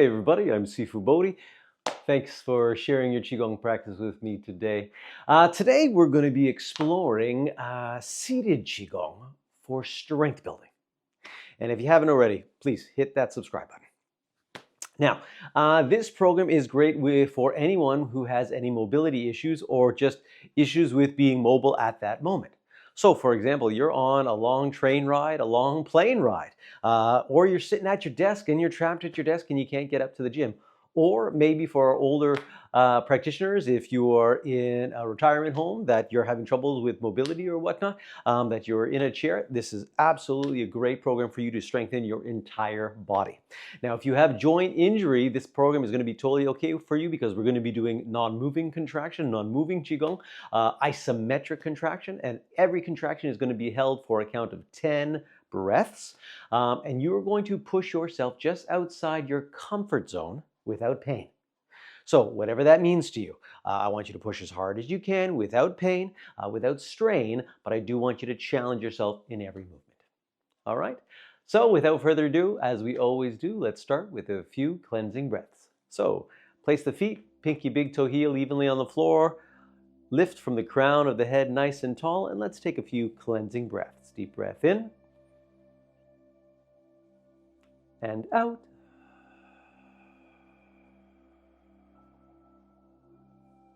Hey everybody, I'm Sifu Bodhi. Thanks for sharing your Qigong practice with me today. Today we're going to be exploring Seated Qigong for strength building. And if you haven't already, please hit that subscribe button. Now, this program is great for anyone who has any mobility issues or just issues with being mobile at that moment. So, for example, you're on a long train ride, a long plane ride, or you're sitting at your desk and you're trapped at your desk and you can't get up to the gym. Or maybe for our older practitioners, if you are in a retirement home that you're having troubles with mobility or whatnot, that you're in a chair, this is absolutely a great program for you to strengthen your entire body. Now, if you have joint injury, this program is going to be totally okay for you because we're going to be doing non-moving contraction, non-moving Qigong, isometric contraction, and every contraction is going to be held for a count of 10 breaths. And you're going to push yourself just outside your comfort zone without pain. So whatever that means to you, I want you to push as hard as you can without pain, without strain, but I do want you to challenge yourself in every movement. All right? So without further ado, as we always do, let's start with a few cleansing breaths. So place the feet, pinky big toe heel evenly on the floor, lift from the crown of the head nice and tall, and let's take a few cleansing breaths. Deep breath in and out.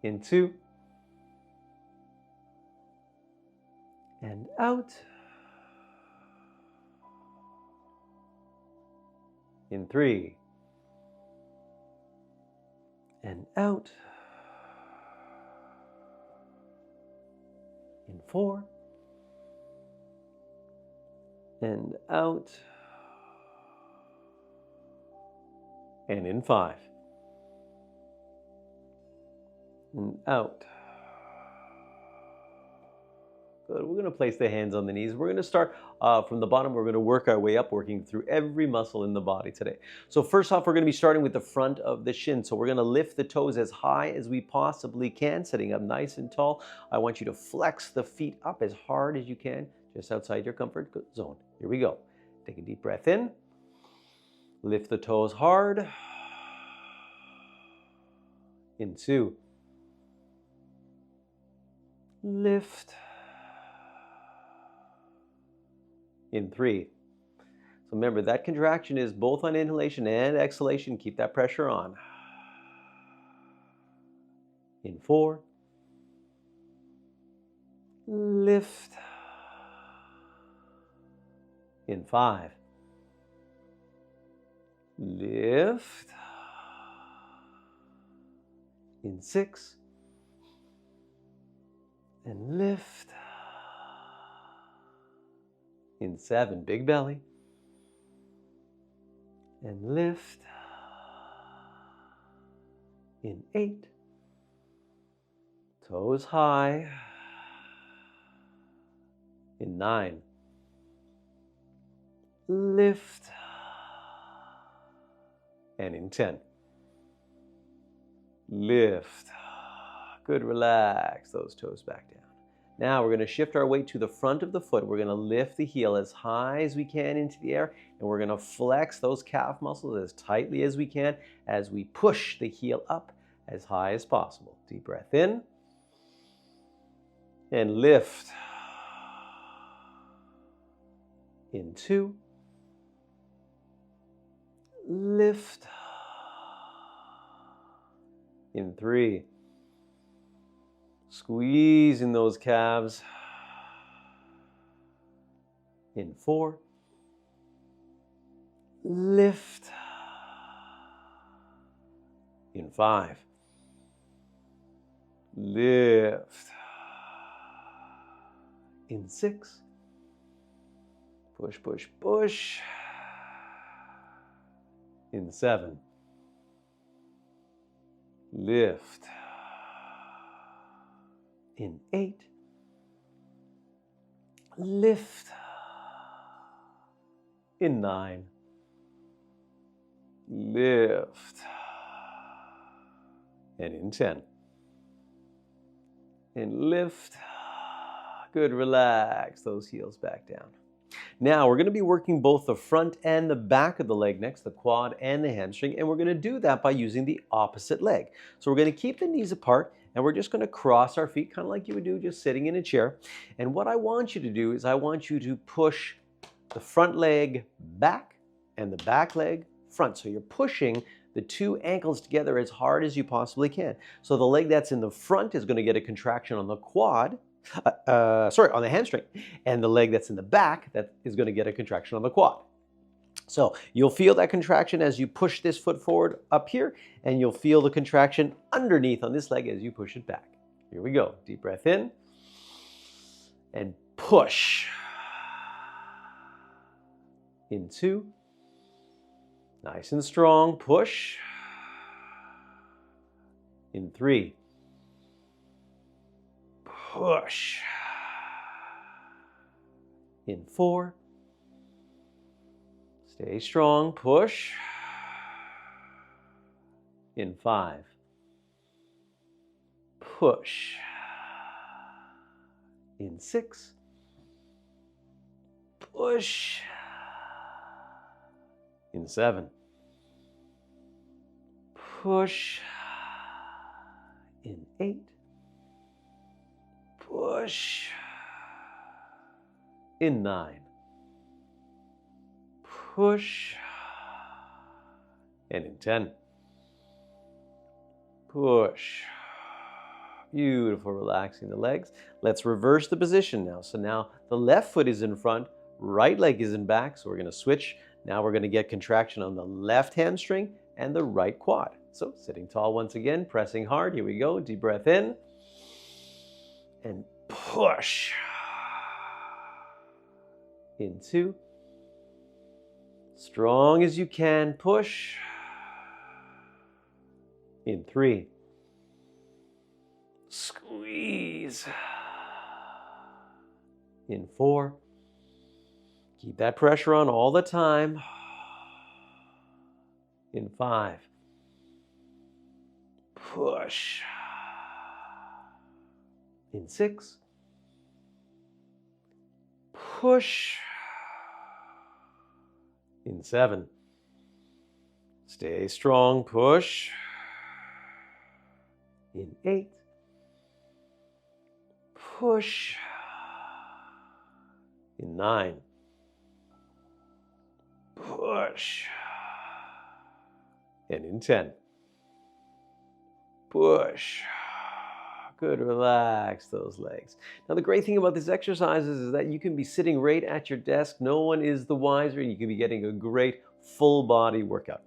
In 2 and out. In 3 and out. In 4 and out. And in 5 and out. Good. We're going to place the hands on the knees. We're going to start from the bottom. We're going to work our way up, working through every muscle in the body today. So first off, we're going to be starting with the front of the shin. So we're going to lift the toes as high as we possibly can, sitting up nice and tall. I want you to flex the feet up as hard as you can, just outside your comfort zone. Here we go. Take a deep breath in. Lift the toes hard. In 2. Lift. In 3. So remember, that contraction is both on inhalation and exhalation. Keep that pressure on. In 4. Lift. In 5. Lift. In 6. And lift. In 7, big belly. And lift. In 8, toes high. In 9, lift. And in 10, lift. Good, relax those toes back down. Now we're going to shift our weight to the front of the foot. We're going to lift the heel as high as we can into the air, and we're going to flex those calf muscles as tightly as we can as we push the heel up as high as possible. Deep breath in and lift. In 2, lift. In 3, squeezing those calves. In 4, lift. In 5, lift. In 6, push, push, push. In 7, lift. In 8, lift. In 9, lift. And in 10, and lift. Good, relax those heels back down. Now we're going to be working both the front and the back of the leg next, the quad and the hamstring, and we're going to do that by using the opposite leg. So we're going to keep the knees apart and we're just going to cross our feet kind of like you would do just sitting in a chair. And what I want you to do is I want you to push the front leg back and the back leg front. So you're pushing the two ankles together as hard as you possibly can. So the leg that's in the front is going to get a contraction on the quad, on the hamstring, and the leg that's in the back that is going to get a contraction on the quad. So you'll feel that contraction as you push this foot forward up here, and you'll feel the contraction underneath on this leg as you push it back. Here we go. Deep breath in and push. In 2. Nice and strong. Push. In 3. Push. In 4. Stay strong. Push. In 5. Push. In 6. Push. In 7. Push. In 8. Push. In 9. Push. And in 10. Push. Beautiful, relaxing the legs. Let's reverse the position now. So now the left foot is in front, right leg is in back. So we're going to switch. Now we're going to get contraction on the left hamstring and the right quad. So sitting tall once again, pressing hard. Here we go. Deep breath in and push. In 2. Strong as you can. Push. In 3. Squeeze. In 4. Keep that pressure on all the time. In 5. Push. In 6. Push. In 7. Stay strong. Push. In 8. Push. In 9. Push. And in 10. Push. Good, relax those legs. Now the great thing about these exercises is that you can be sitting right at your desk. No one is the wiser. You can be getting a great full body workout.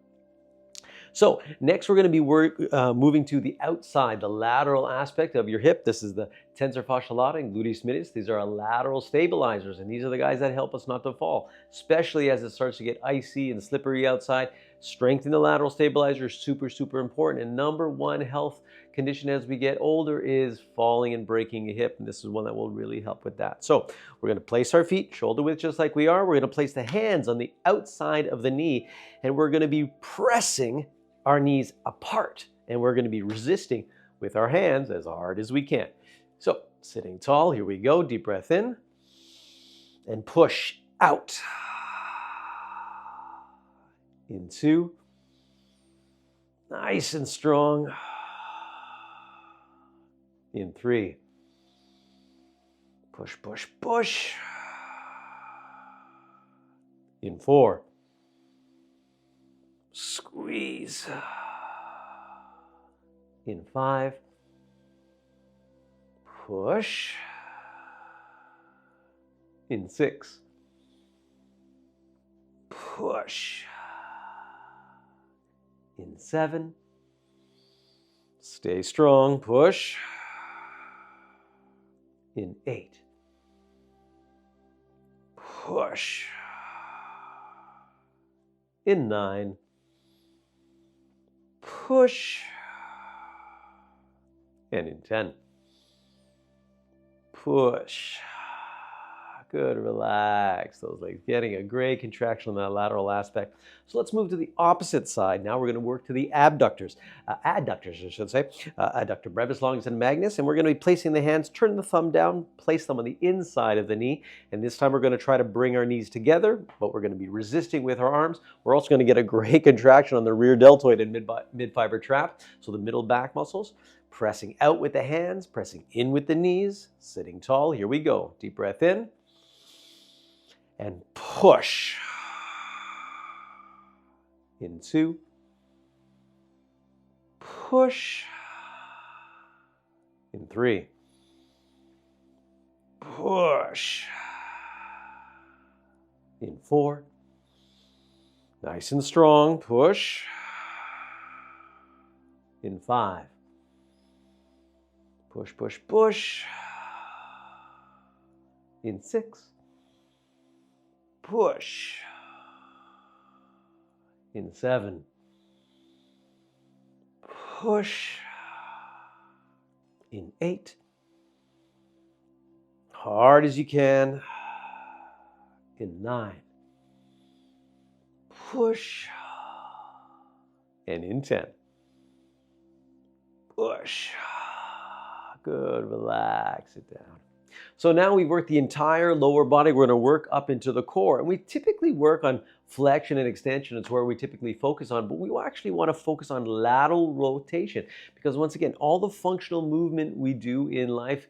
So next we're going to be moving to the outside, the lateral aspect of your hip. This is the tensor fasciae lata and gluteus medius. These are our lateral stabilizers, and these are the guys that help us not to fall, especially as it starts to get icy and slippery outside. Strengthening the lateral stabilizer is super, super important. And number one health condition as we get older is falling and breaking a hip, and this is one that will really help with that. So we're going to place our feet shoulder width just like we are. We're going to place the hands on the outside of the knee, and we're going to be pressing our knees apart, and we're going to be resisting with our hands as hard as we can. So sitting tall, here we go. Deep breath in and push out. In 2. Nice and strong. In 3. Push, push, push. In 4. Squeeze. In 5. Push. In 6. Push. In 7. Stay strong. Push. In 8. Push. In 9. Push. And in 10. Push. Good, relax those legs. Getting a great contraction on that lateral aspect. So let's move to the opposite side. Now we're going to work to the adductors, I should say. Adductor brevis, longus, and magnus. And we're going to be placing the hands, turn the thumb down, place them on the inside of the knee. And this time we're going to try to bring our knees together, but we're going to be resisting with our arms. We're also going to get a great contraction on the rear deltoid and mid-fiber trap, so the middle back muscles. Pressing out with the hands, pressing in with the knees, sitting tall. Here we go. Deep breath in. And push. In 2. Push. In 3. Push. In 4. Nice and strong. Push. In 5. Push, push, push. In 6. Push. In 7. Push. In 8. Hard as you can. In 9. Push. And in 10. Push. Good, relax it down. So now we've worked the entire lower body. We're going to work up into the core. And we typically work on flexion and extension. It's where we typically focus on, but we actually want to focus on lateral rotation because once again, all the functional movement we do in life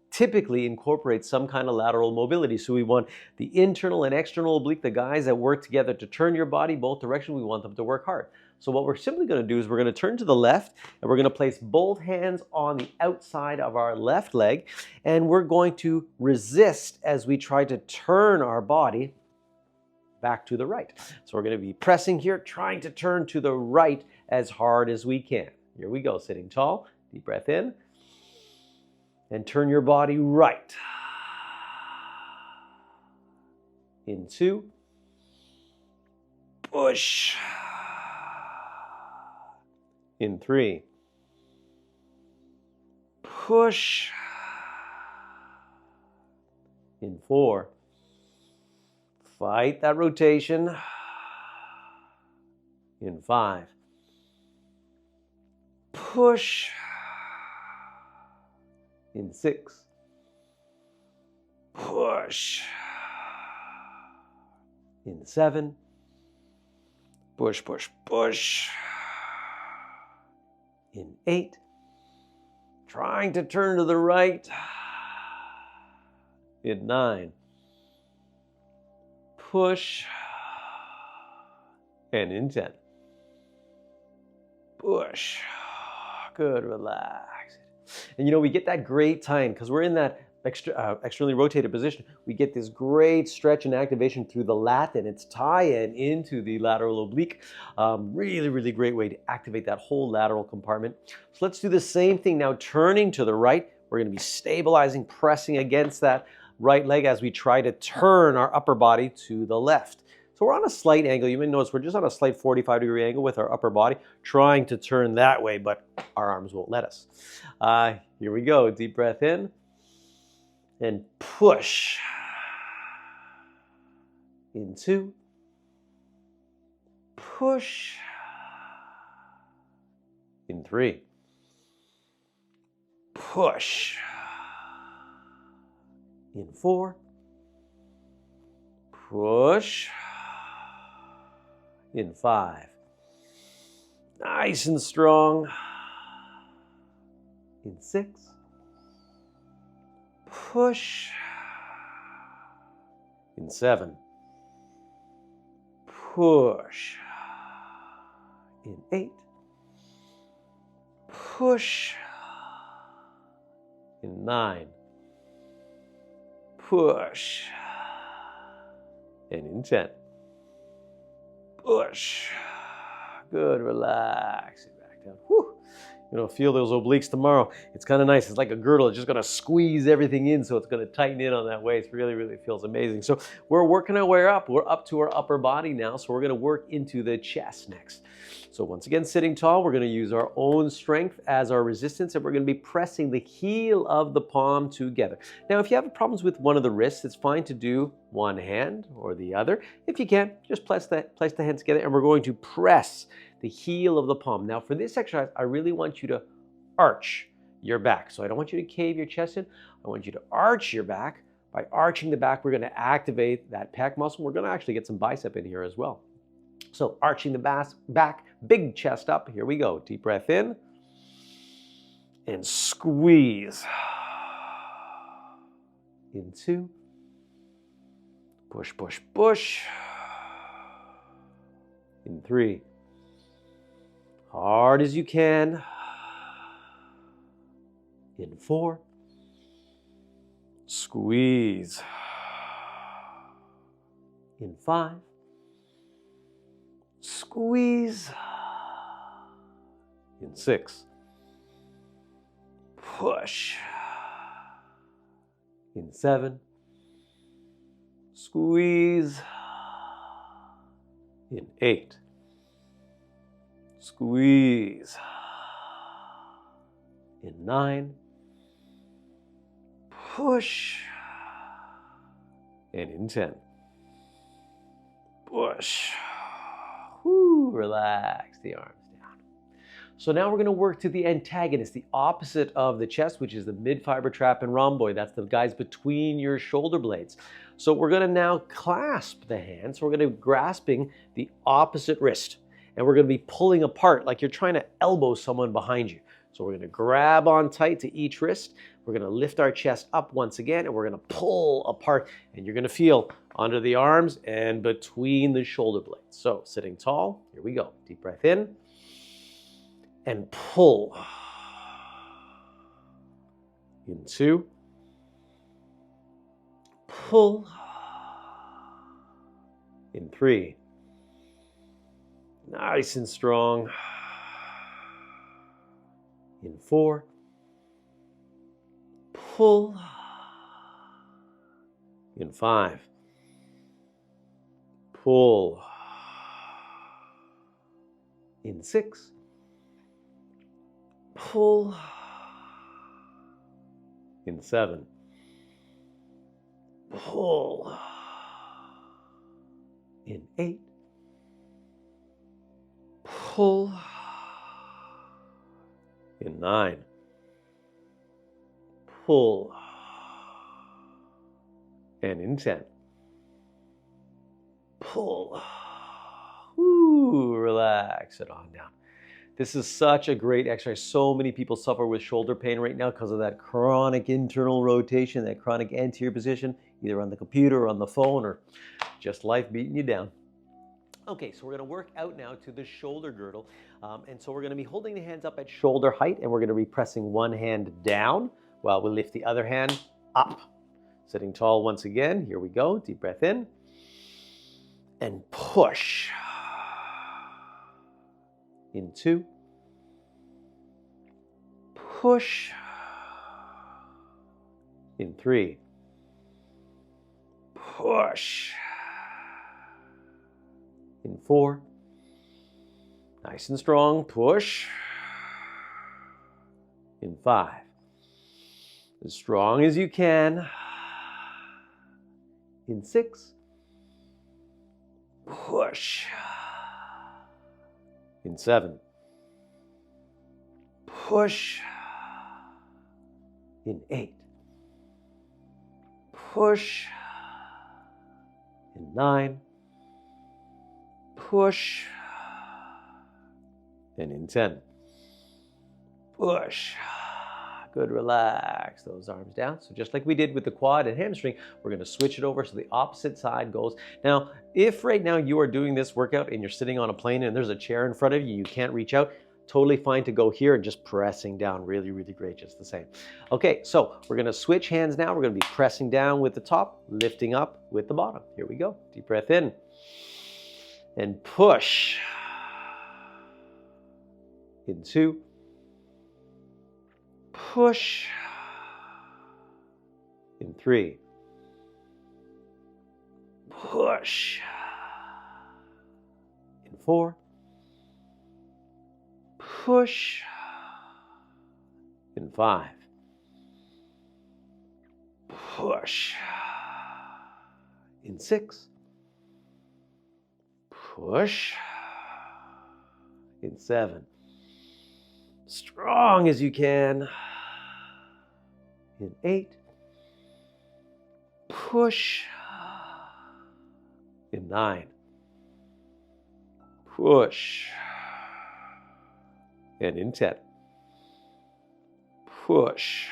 typically incorporates some kind of lateral mobility. So we want the internal and external oblique, the guys that work together to turn your body both directions, we want them to work hard. So what we're simply going to do is we're going to turn to the left and we're going to place both hands on the outside of our left leg and we're going to resist as we try to turn our body back to the right. So we're going to be pressing here, trying to turn to the right as hard as we can. Here we go, sitting tall, deep breath in, and turn your body right. In 2, push. In 3, push. In 4, fight that rotation. In 5, push. In 6, push. In 7, push, push, push. In 8, trying to turn to the right. In 9, push. And in 10, push. Good, relax. And you know, we get that great time because we're in that externally rotated position. We get this great stretch and activation through the lat and its tie-in into the lateral oblique. Really, really great way to activate that whole lateral compartment. So let's do the same thing now, turning to the right. We're going to be stabilizing, pressing against that right leg as we try to turn our upper body to the left. So we're on a slight angle. You may notice we're just on a slight 45-degree angle with our upper body, trying to turn that way, but our arms won't let us. Here we go. Deep breath in and push. In 2, push. In 3, push. In 4, push. In 5, nice and strong. In 6, push. In 7, push. In 8, push. In 9, push. And in 10, push. Good, relax it back down. Whew. feel those obliques tomorrow. It's kind of nice. It's like a girdle. It's just going to squeeze everything in, so it's going to tighten in on that waist. Really, really feels amazing. So we're working our way up. We're up to our upper body now, so we're going to work into the chest next. So once again, sitting tall, we're going to use our own strength as our resistance, and we're going to be pressing the heel of the palm together. Now, if you have problems with one of the wrists, it's fine to do one hand or the other. If you can't, just place the hands together, and we're going to press the heel of the palm. Now, for this exercise, I really want you to arch your back. So I don't want you to cave your chest in. I want you to arch your back. By arching the back, we're going to activate that pec muscle. We're going to actually get some bicep in here as well. So arching the back, big chest up. Here we go. Deep breath in and squeeze. In 2. Push, push, push. In 3. Hard as you can. In 4. Squeeze. In 5. Squeeze. In 6. Push. In 7. Squeeze. In 8. Squeeze. In 9. Push. And in 10. Push. Whoo, relax the arms down. So now we're going to work to the antagonist, the opposite of the chest, which is the mid-fiber trap and rhomboid. That's the guys between your shoulder blades. So we're going to now clasp the hands. So we're going to be grasping the opposite wrist. And we're going to be pulling apart like you're trying to elbow someone behind you. So we're going to grab on tight to each wrist. We're going to lift our chest up once again, and we're going to pull apart. And you're going to feel under the arms and between the shoulder blades. So sitting tall, here we go. Deep breath in and pull. In 2. Pull. In 3. Nice and strong. In 4. Pull. In 5. Pull. In 6. Pull. In 7. Pull. In 8. Pull. In 9. Pull. And in 10. Pull. Woo, relax it on down. This is such a great exercise. So many people suffer with shoulder pain right now because of that chronic internal rotation, that chronic anterior position, either on the computer or on the phone or just life beating you down. Okay, so we're going to work out now to the shoulder girdle. And so we're going to be holding the hands up at shoulder height, and we're going to be pressing one hand down while we lift the other hand up. Sitting tall once again. Here we go. Deep breath in. And push. In 2. Push. In 3. Push. In 4. Nice and strong. Push. In 5. As strong as you can. In 6. Push. In 7. Push. In 8. Push. In 9. Push. And in 10. Push. Good, relax those arms down. So just like we did with the quad and hamstring, we're going to switch it over so the opposite side goes. Now, if right now you are doing this workout and you're sitting on a plane and there's a chair in front of you, you can't reach out, totally fine to go here and just pressing down. Really, really great, just the same. Okay, so we're going to switch hands now. We're going to be pressing down with the top, lifting up with the bottom. Here we go. Deep breath in and push. In 2. push. In 3, push. In 4, push. In 5, push. In 6, push. In 7, strong as you can. In 8, push. In 9, push. And in 10, push.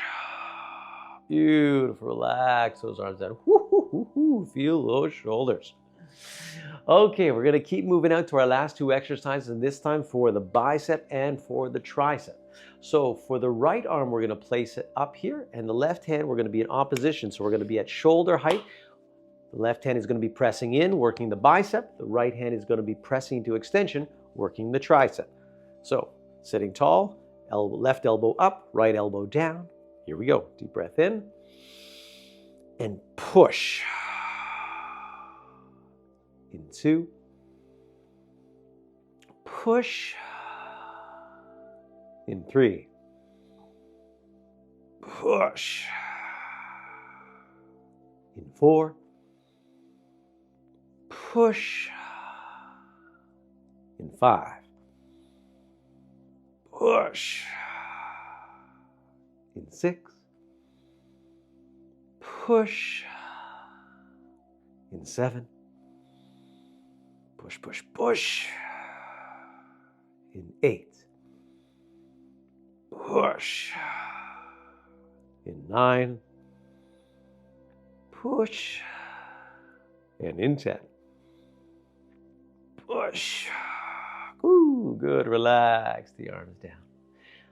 Beautiful. Relax those arms down. Feel those shoulders. Okay, we're going to keep moving out to our last 2 exercises, and this time for the bicep and for the tricep. So for the right arm, we're going to place it up here, and the left hand, we're going to be in opposition. So we're going to be at shoulder height. The left hand is going to be pressing in, working the bicep. The right hand is going to be pressing into extension, working the tricep. So sitting tall, left elbow up, right elbow down. Here we go. Deep breath in and push. In 2, push. In 3, push. In 4, push. In 5, push. In 6, push. In 7, push, push, push. In 8, push. In 9, push. And in 10, push. Ooh, good. Relax the arms down.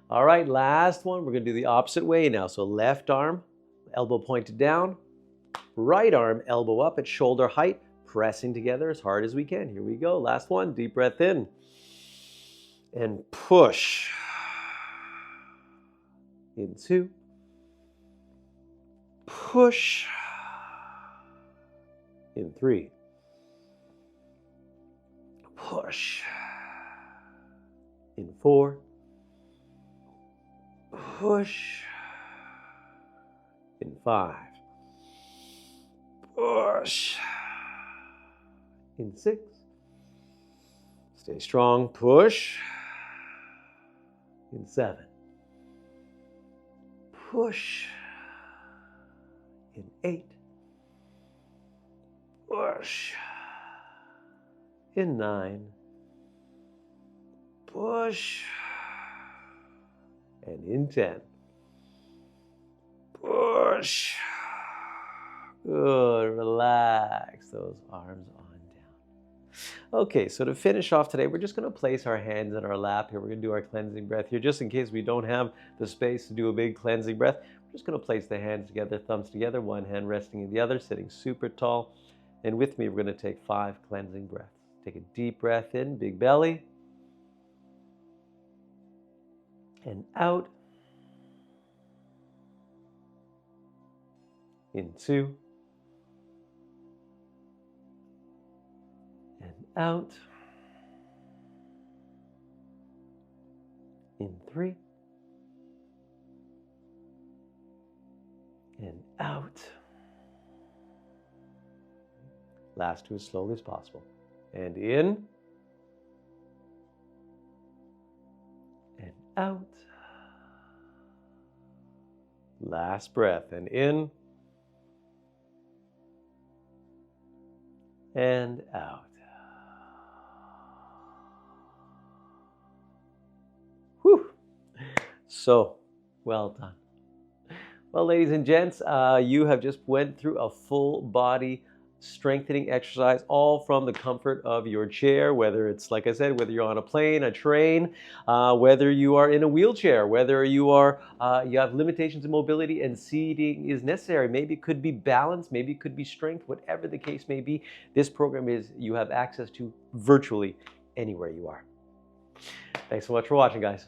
All right, last one. We're going to do the opposite way now. So left arm, elbow pointed down. Right arm, elbow up at shoulder height, pressing together as hard as we can. Here we go. Last one. Deep breath in. And push. In 2. Push. In 3. Push. In 4. Push. In 5. Push. In 6. Stay strong. Push. In 7. Push. In 8. Push. In 9. Push. And in 10. Push. Good. Relax those arms on down. Okay, so to finish off today, we're just going to place our hands in our lap here. We're going to do our cleansing breath here, just in case we don't have the space to do a big cleansing breath. We're just going to place the hands together, thumbs together, one hand resting in the other, sitting super tall. And with me, we're going to take 5 cleansing breaths. Take a deep breath in, big belly. And out. In 2. And out. In 3. And out. Last 2 as slowly as possible. And in. And out. Last breath. And in. And out. Whew. So, well done. Well, ladies and gents, you have just went through a full body strengthening exercise, all from the comfort of your chair, whether it's, like I said, whether you're on a plane, a train, whether you are in a wheelchair, whether you are, you have limitations in mobility and seating is necessary. Maybe it could be balance, maybe it could be strength, whatever the case may be. This program is, you have access to virtually anywhere you are. Thanks so much for watching, guys.